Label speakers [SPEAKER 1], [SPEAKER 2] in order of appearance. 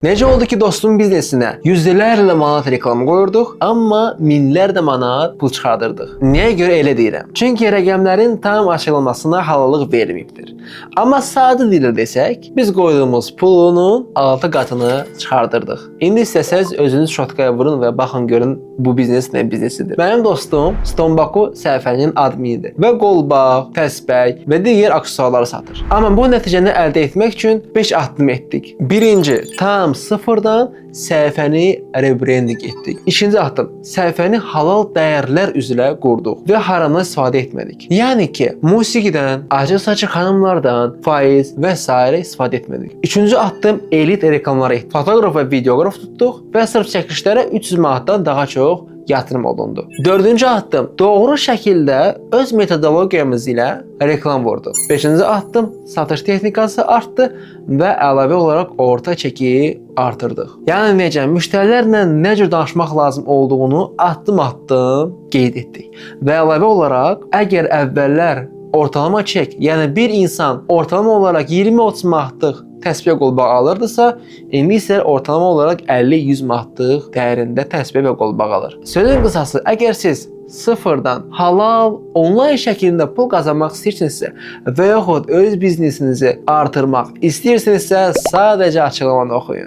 [SPEAKER 1] Necə oldu ki, dostum biznesinə yüzlərlə manat reklam qoyurduq, amma minlərlə manat pul çıxardırdıq. Niyə görə elə deyirəm? Çünki rəqəmlərin tam açıqlanmasına halallıq verilməyibdir. Amma sadə dillə desək, biz qoyduğumuz pulunun 6 qatını çıxardırdıq. İndi istəsəz özünüz şotkaya vurun və baxın görün bu biznes nə biznesidir. Mənim dostum Stombaku səhifənin adminidir və qolbaq, təsbək və digər aksesuarları satır. Amma bu nəticəni əldə etmək üçün 5 addım etdik. Birinci, tam sıfırdan səhifəni rebranding etdik. İkinci addım, səhifəni halal dəyərlər üzrə qurduq və haramdan istifadə etmədik. Yəni ki, musiqidən, acı-saçı xanımlardan, faiz və s. istifadə etmədik. Üçüncü addım, elit reklamlara etdik. Fotoqraf və videoqraf tutduq və sırf çəkilişlərə 300 manatdan daha çox yatırım olundu. Dördüncü addım, doğru şəkildə öz metodologiyamız ilə reklam vurduq. Beşinci addım, satış texnikası artdı və əlavə olaraq orta çəkiyi artırdıq. Yəni necə, müştərilərlə nə cür danışmaq lazım olduğunu addım-addım qeyd etdik. Və əlavə olaraq, əgər əvvəllər ortalama çek, yəni bir insan ortalama olaraq 20-30 manatlıq təsbih qolbaq alırdısa, indi isə ortalama olaraq 50-100 manatlıq dəyərində təsbih və qolbaq alır. Sözün qısası, əgər siz sıfırdan halal, onlayn şəkildə pul qazanmaq istəyirsinizsə və yaxud öz biznesinizi artırmaq istəyirsinizsə, sadəcə açıqlamanı oxuyun.